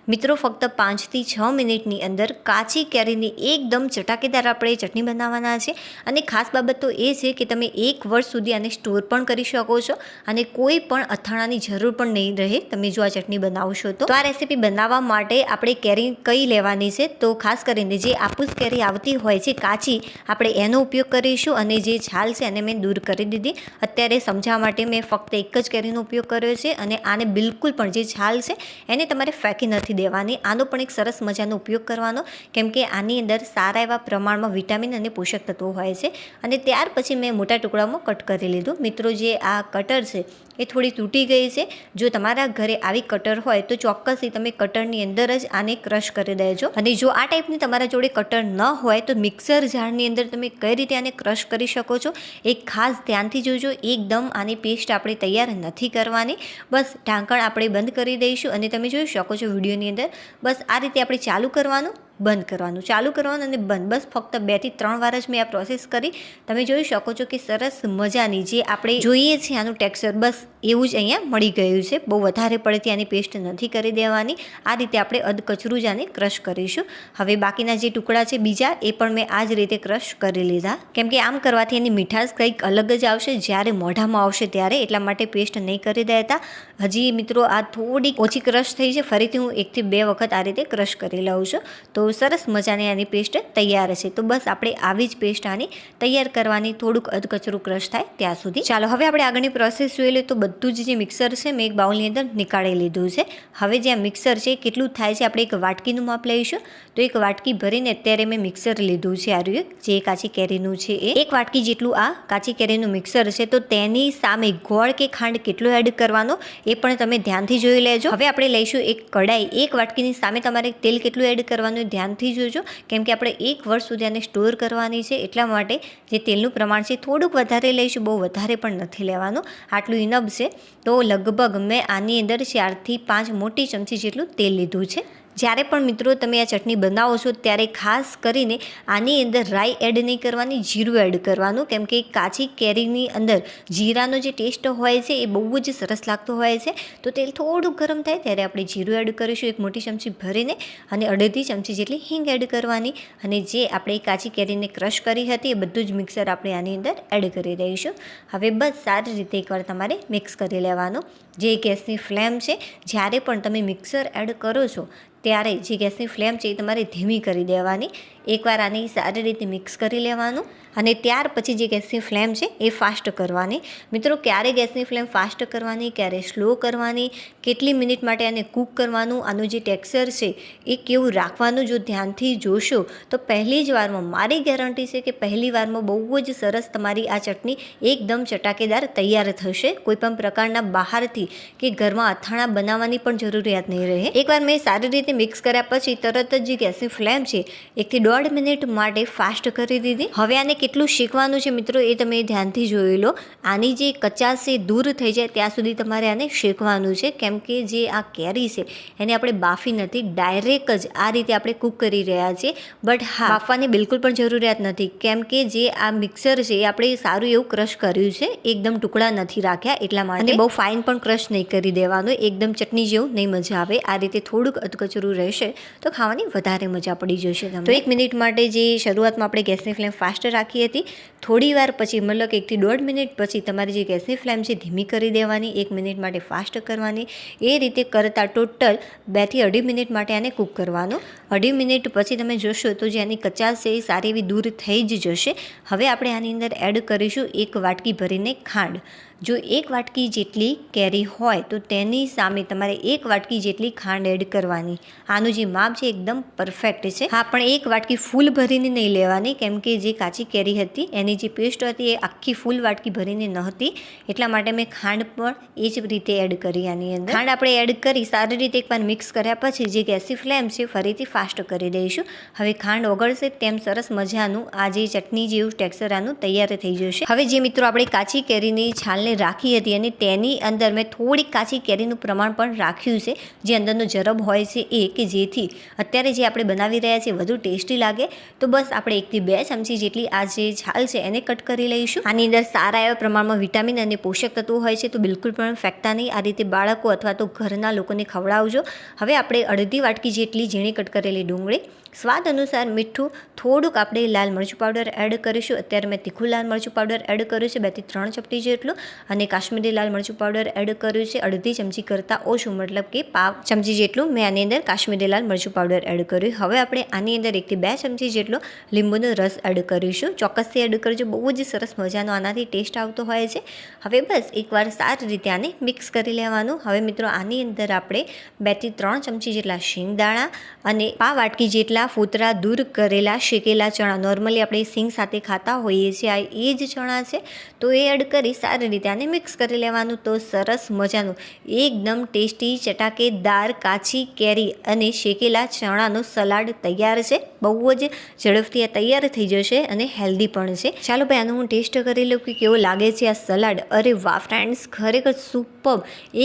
મિત્રો ફક્ત 5 થી 6 મિનિટની અંદર કાચી કેરીની એકદમ ચટાકેદાર આપણે ચટણી બનાવવાના છે। અને ખાસ બાબત તો એ છે કે તમે 1 વર્ષ સુધી આને સ્ટોર પણ કરી શકો છો અને કોઈ પણ અથાણાની જરૂર પણ નહીં રહે તમે જો આ ચટણી બનાવશો તો। આ રેસીપી બનાવવા માટે આપણે કેરી કઈ લેવાની છે તો ખાસ કરીને જે આપૂસ કેરી આવતી હોય છે કાચી, આપણે એનો ઉપયોગ કરીશું અને જે છાલ છે એને મેં દૂર કરી દીધી। અત્યારે સમજાવવા માટે મેં ફક્ત એક જ કેરીનો ઉપયોગ કર્યો છે અને આને બિલકુલ પણ જે છાલ છે એને તમારે ફેંકી નથી દેવાની। આનો પણ એક સરસ મજાનો ઉપયોગ કરવાનો, કેમ કે આની અંદર સારા એવા પ્રમાણમાં વિટામિન અને પોષક તત્વો હોય છે। અને ત્યાર પછી મેં મોટા ટુકડામાં કટ કરી લીધું। મિત્રો જે આ કટર છે એ થોડી તૂટી ગઈ છે। જો તમારા ઘરે આવી કટર હોય તો ચોક્કસથી તમે કટરની અંદર જ આને ક્રશ કરી દેજો। અને જો આ ટાઈપની તમારા જોડે કટર ન હોય તો મિક્સર જારની અંદર તમે કઈ રીતે આને ક્રશ કરી શકો છો એક ખાસ ધ્યાનથી જોજો। એકદમ આની પેસ્ટ આપણે તૈયાર નથી કરવાની, બસ ઢાંકણ આપણે બંધ કરી દઈશું અને તમે જોઈ શકો છો વિડીયોની અંદર બસ આ રીતે આપણે ચાલુ કરવાનું, બંધ કરવાનું, ચાલુ કરવાનું અને બંધ, બસ ફક્ત 2 થી 3 વાર જ મેં આ પ્રોસેસ કરી। તમે જોઈ શકો છો કે સરસ મજાની જે આપણે જોઈએ છે આનું ટેક્સચર બસ એવું જ અહીંયા મળી ગયું છે। બહુ વધારે પડતી આની પેસ્ટ નથી કરી દેવાની, આ રીતે આપણે અધકચરું જ આને ક્રશ કરીશું। હવે બાકીના જે ટુકડા છે બીજા એ પણ મેં આ જ રીતે ક્રશ કરી લીધા, કેમ કે આમ કરવાથી એની મીઠાશ કંઈક અલગ જ આવશે જ્યારે મોઢામાં આવશે ત્યારે, એટલા માટે પેસ્ટ નહીં કરી દેતા। હજી મિત્રો આ થોડી ઓછી ક્રશ થઈ છે, ફરીથી હું 1 થી 2 વખત આ રીતે ક્રશ કરી લઉં છું તો સરસ મજાની આની પેસ્ટ તૈયાર છે। તો બસ આપણે આવી જ પેસ્ટ આની તૈયાર કરવાની, થોડુંક અધકચરું ક્રશ થાય ત્યાં સુધી। ચાલો હવે આપણે આગળની પ્રોસેસ જોઈ લઈએ। તો બધું જ જે મિક્સર છે મેં એક બાઉલની અંદર નીકાળી લીધું છે। હવે જે આ મિક્સર છે કેટલું થાય છે આપણે એક વાટકીનું માપ લઈશું। તો એક વાટકી ભરીને અત્યારે મેં મિક્સર લીધું છે, આ રહ્યું જે કાચી કેરીનું છે એ એક વાટકી જેટલું આ કાચી કેરીનું મિક્સર છે। તો તેની સામે ગોળ કે ખાંડ કેટલો એડ કરવાનો એ પણ તમે ધ્યાનથી જોઈ લેજો। હવે આપણે લઈશું એક કડાઈ, એક વાટકીની સામે તમારે તેલ કેટલું એડ કરવાનું ધ્યાનથી જોજો, કેમ કે આપણે 1 વર્ષ સુધી આને સ્ટોર કરવાની છે એટલા માટે જે તેલનું પ્રમાણ છે થોડુંક વધારે લઈશું, બહુ વધારે પણ નથી લેવાનું, આટલું ઇનફ છે। તો લગભગ મેં આની અંદર 4 થી 5 મોટી ચમચી જેટલું તેલ લીધું છે। જ્યારે પણ મિત્રો તમે આ ચટણી બનાવો છો ત્યારે ખાસ કરીને આની અંદર રાઈ એડ નહીં કરવાની, જીરું એડ કરવાનું, કેમ કે કાચી કેરીની અંદર જીરાનો જે ટેસ્ટ હોય છે એ બહુ જ સરસ લાગતો હોય છે। તો તેલ થોડું ગરમ થાય ત્યારે આપણે જીરું એડ કરીશું 1 મોટી ચમચી ભરીને, અને 1/2 ચમચી જેટલી હિંગ એડ કરવાની, અને જે આપણે કાચી કેરીને ક્રશ કરી હતી એ બધું જ મિક્સર આપણે આની અંદર એડ કરી દઈશું। હવે બસ સારી રીતે એકવાર તમારે મિક્સ કરી લેવાનું। જે ગેસની ફ્લેમ છે જ્યારે પણ તમે મિક્સર એડ કરો છો ત્યારે જે ગેસની ફ્લેમ છે એ તમારે ધીમી કરી દેવાની। એકવાર આની સારી રીતે મિક્સ કરી લેવાનું અને ત્યાર પછી જે ગેસની ફ્લેમ છે એ ફાસ્ટ કરવાની। મિત્રો ક્યારે ગેસની ફ્લેમ ફાસ્ટ કરવાની, ક્યારે સ્લો કરવાની, કેટલી મિનિટ માટે આને કૂક કરવાનું, આનું જે ટેક્સચર છે એ કેવું રાખવાનું જો ધ્યાનથી જોશો તો પહેલી જ વારમાં, મારી ગેરંટી છે કે પહેલી વારમાં બહુ જ સરસ તમારી આ ચટણી એકદમ ચટાકેદાર તૈયાર થશે। કોઈપણ પ્રકારના બહારથી કે ઘરમાં અથાણા બનાવવાની પણ જરૂરિયાત નહીં રહે। એકવાર મેં સારી રીતે મિક્સ કર્યા પછી તરત જ જે ગેસની ફ્લેમ છે 1 થી 1.5 મિનિટ માટે ફાસ્ટ કરી દીધી। હવે આને કેટલું શેકવાનું છે મિત્રો એ તમે ધ્યાનથી જોઈ લો, આની જે કચાશ છે દૂર થઈ જાય ત્યાં સુધી તમારે આને શેકવાનું છે, કેમ કે જે આ કેરી છે એને આપણે બાફી નથી, ડાયરેક્ટ જ આ રીતે આપણે કૂક કરી રહ્યા છીએ। બટ હા, બાફવાની બિલકુલ પણ જરૂરિયાત નથી, કેમ કે જે આ મિક્સર છે એ આપણે સારું એવું ક્રશ કર્યું છે, એકદમ ટુકડા નથી રાખ્યા એટલા માટે, અને બહુ ફાઇન પણ ક્રશ નહીં કરી દેવાનું, એકદમ ચટણી જેવું નહીં મજા આવે। આ રીતે થોડુંક અધકચરું રહેશે તો ખાવાની વધારે મજા પડી જશે તમને। તો 1 મિનિટ માટે જે શરૂઆતમાં આપણે ગેસની ફ્લેમ ફાસ્ટ રાખી હતી, થોડી વાર પછી મતલબ 1 થી 1.5 મિનિટ પછી તમારી જે ગેસની ફ્લેમ છે ધીમી કરી દેવાની, 1 મિનિટ માટે ફાસ્ટ કરવાની, એ રીતે કરતાં ટોટલ 2 થી 2.5 મિનિટ માટે આને કૂક કરવાનું। 2.5 મિનિટ પછી તમે જોશો તો જે આની કચાશ છે એ સારી એવી દૂર થઈ જ જશે। હવે આપણે આની અંદર એડ કરીશું 1 વાટકી ભરીને ખાંડ। જો 1 વાટકી જેટલી કેરી હોય તો તેની સામે તમારે 1 વાટકી જેટલી ખાંડ એડ કરવાની। આનું જે માપ છે એકદમ પરફેક્ટ છે। હા, પણ 1 વાટકી ફૂલ ભરીને નહીં લેવાની, કેમ કે જે કાચી કેરી હતી એની જે પેસ્ટ હતી એ આખી ફૂલ વાટકી ભરીને ન હતી, એટલા માટે મેં ખાંડ પણ એ જ રીતે એડ કરી આની અંદર। ખાંડ આપણે એડ કરી સારી રીતે એકવાર મિક્સ કર્યા પછી જે ગેસની ફ્લેમ છે ફરીથી ફાસ્ટ કરી દઈશું। હવે ખાંડ ઓગળશે તેમ સરસ મજાનું આ જે ચટણી જેવું ટેક્સચર આનું તૈયાર થઈ જશે। હવે જે મિત્રો આપણે કાચી કેરીની છાલને રાખી હતી અને તેની અંદર મેં થોડીક કાચી કેરીનું પ્રમાણ પણ રાખ્યું છે, જે અંદરનો જરબ હોય છે એ, કે જેથી અત્યારે જે આપણે બનાવી રહ્યા છીએ વધુ ટેસ્ટી લાગે. તો બસ આપણે 1 થી 2 ચમચી જેટલી આ જે છાલ છે એને કટ કરી લઈશું. આની અંદર સારા એવા પ્રમાણમાં વિટામિન અને પોષક તત્વો હોય છે, તો બિલકુલ પણ ફેંકતા નહીં. આ રીતે બાળકો અથવા તો ઘરના લોકોને ખવડાવજો. હવે આપણે અડધી વાટકી જેટલી ઝીણી કટ કરેલી ડુંગળી, સ્વાદ અનુસાર મીઠું, થોડુંક આપણે લાલ મરચું પાવડર એડ કરીશું. અત્યારે મેં તીખું લાલ મરચું પાવડર એડ કર્યું છે 2 થી 3 ચપટી જેટલું, અને કાશ્મીરી લાલ મરચું પાવડર એડ કર્યું છે અડધી ચમચી કરતાં ઓછું, મતલબ કે પાવ ચમચી જેટલું મેં આની અંદર કાશ્મીરી લાલ મરચું પાવડર એડ કર્યું. હવે આપણે આની અંદર 1 થી 2 ચમચી જેટલો લીંબુનો રસ એડ કરીશું. ચોક્કસથી એડ કરજો, બહુ જ સરસ મજાનો આનાથી ટેસ્ટ આવતો હોય છે. હવે બસ એકવાર સારી રીતે આને મિક્સ કરી લેવાનું. હવે મિત્રો આની અંદર આપણે 2 થી 3 ચમચી જેટલા શિંગદાણા અને પાવ વાટકી જેટલા ફૂતરા દૂર કરેલા શેકેલા ચણા, નોર્મલી આપણે સિંગ સાથે ખાતા હોઈએ છીએ, આ એ જ ચણા છે, તો એ એડ કરી સારી રીતે આને મિક્સ કરી લેવાનું. તો સરસ મજાનું એકદમ ટેસ્ટી ચટાકેદાર કાચી કેરી અને શેકેલા ચણાનો સલાડ તૈયાર છે. બહુ જ ઝડપથી આ તૈયાર થઈ જશે અને હેલ્ધી પણ છે. ચાલો ભાઈ આનો હું ટેસ્ટ કરી લઉં કે કેવો લાગે છે આ સલાડ. અરે વાહ ફ્રેન્ડ્સ, ખરેખર સુપર,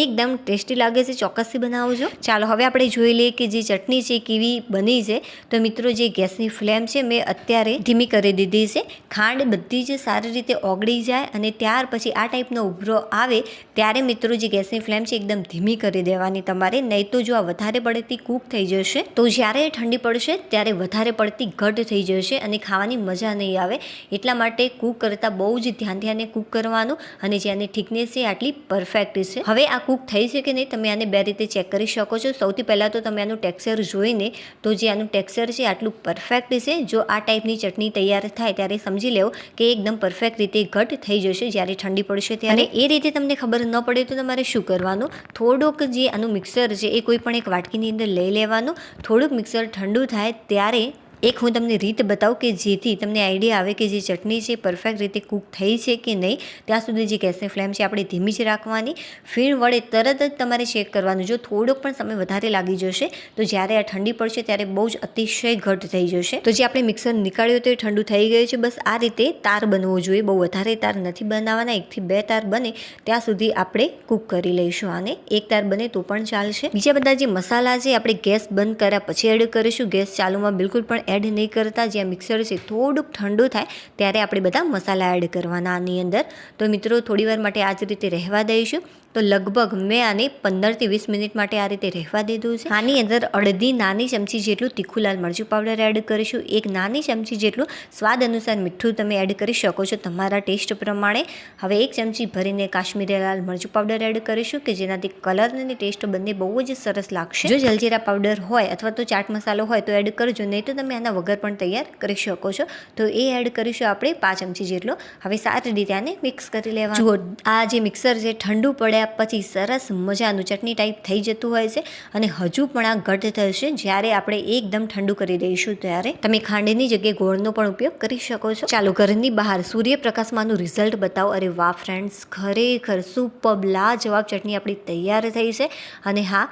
એકદમ ટેસ્ટી લાગે છે. ચોક્કસથી બનાવજો. ચાલો હવે આપણે જોઈ લઈએ કે જે ચટણી છે કેવી બની છે. તો મિત્રો જે ગેસની ફ્લેમ છે મેં અત્યારે ધીમી કરી દીધી છે. ખાંડ બધી જ સારી રીતે ઓગળી જાય અને ત્યાર પછી આ ટાઈપનો ઉભરો આવે ત્યારે મિત્રો જે ગેસની ફ્લેમ છે એકદમ ધીમી કરી દેવાની તમારે, નહીં તો જો આ વધારે પડતી કૂક થઈ જશે તો જ્યારે ઠંડી પડશે ત્યારે વધારે પડતી ઘટ થઈ જશે અને ખાવાની મજા નહીં આવે. એટલા માટે કૂક કરતાં બહુ જ ધ્યાનથી કૂક કરવાનું. અને જે આની થિકનેસ છે આટલી પરફેક્ટ છે. હવે આ કૂક થઈ છે કે નહીં તમે આને 2 રીતે ચેક કરી શકો છો. સૌથી પહેલાં તો તમે આનું ટેક્સચર જોઈને, તો જે આનું ટેક્સચર છે આટલું પરફેક્ટ છે. જો આ ટાઈપની ચટણી તૈયાર થાય ત્યારે સમજી લેવો કે એકદમ પરફેક્ટ રીતે ઘટ થઈ જશે જ્યારે ઠંડી પડશે ત્યારે. એ રીતે તમને ખબર ન પડે તો તમારે શું કરવાનું, થોડુંક જે આનું મિક્સર છે એ કોઈ પણ એક વાટકીની અંદર લઈ લેવાનું. થોડુંક મિક્સર ઠંડુ થાય ત્યારે એક હું તમને રીત બતાવું કે જેથી તમને આઈડિયા આવે કે જે ચટણી છે પરફેક્ટ રીતે કૂક થઈ છે કે નહીં. ત્યાં સુધી જે ગેસની ફ્લેમ છે આપણે ધીમી જ રાખવાની. ફીણ વડે તરત જ તમારે ચેક કરવાનું. જો થોડોક પણ સમય વધારે લાગી જશે તો જ્યારે આ ઠંડી પડશે ત્યારે બહુ જ અતિશય ઘટ થઈ જશે. તો જે આપણે મિક્સર નીકાળ્યું તો એ ઠંડુ થઈ ગયું છે. બસ આ રીતે તાર બનવો જોઈએ, બહુ વધારે તાર નથી બનાવવાના. 1 થી 2 તાર બને ત્યાં સુધી આપણે કૂક કરી લઈશું આને. 1 તાર બને તો પણ ચાલશે. બીજા બધા જે મસાલા છે આપણે ગેસ બંધ કર્યા પછી એડ કરીશું. ગેસ ચાલુમાં બિલકુલ પણ એડ નહીં કરતા. જ્યાં મિક્સર છે થોડુંક ઠંડુ થાય ત્યારે આપણે બધા મસાલા એડ કરવાના આની અંદર. તો મિત્રો થોડીવાર માટે આ જ રીતે રહેવા દઈશું. તો લગભગ મેં આને 15 થી 20 મિનિટ માટે આ રીતે રહેવા દીધું છે. આની અંદર અડધી નાની ચમચી જેટલું તીખું લાલ મરચું પાવડર એડ કરીશું. 1 નાની ચમચી જેટલું સ્વાદ અનુસાર મીઠું તમે એડ કરી શકો છો તમારા ટેસ્ટ પ્રમાણે. હવે 1 ચમચી ભરીને કાશ્મીરી લાલ મરચું પાવડર એડ કરીશું કે જેનાથી કલર અને ટેસ્ટ બંને બહુ જ સરસ લાગશે. જો જલજીરા પાવડર હોય અથવા તો ચાટ મસાલો હોય તો એડ કરજો, નહીં તો તમે આના વગર પણ તૈયાર કરી શકો છો. તો એ એડ કરીશું આપણે 5 ચમચી જેટલો. હવે સારી રીતે આને મિક્સ કરી લેવાનું. જુઓ આ જે મિક્સર છે ઠંડુ પડે પછી સરસ મજાનું ચટણી ટાઈપ થઈ જતું હોય છે અને હજુ પણ આ ઘટ થશે જ્યારે આપણે એકદમ ઠંડુ કરી દઈશું ત્યારે. તમે ખાંડની જગ્યાએ ગોળનો પણ ઉપયોગ કરી શકો છો. ચાલો ઘરની બહાર સૂર્યપ્રકાશમાંનું રિઝલ્ટ બતાવો. અરે વાહ ફ્રેન્ડ્સ, ખરેખર સુપર લાજવાબ ચટણી આપણી તૈયાર થઈ છે. અને હા,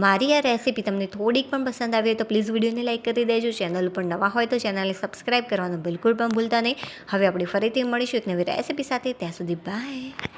મારી આ રેસીપી તમને થોડીક પણ પસંદ આવી હોય તો પ્લીઝ વિડીયોને લાઇક કરી દેજો. ચેનલ ઉપર નવા હોય તો ચેનલને સબસ્ક્રાઈબ કરવાનું બિલકુલ પણ ભૂલતા નહીં. હવે આપણે ફરીથી મળીશું એક નવી રેસીપી સાથે. ત્યાં સુધી બાય.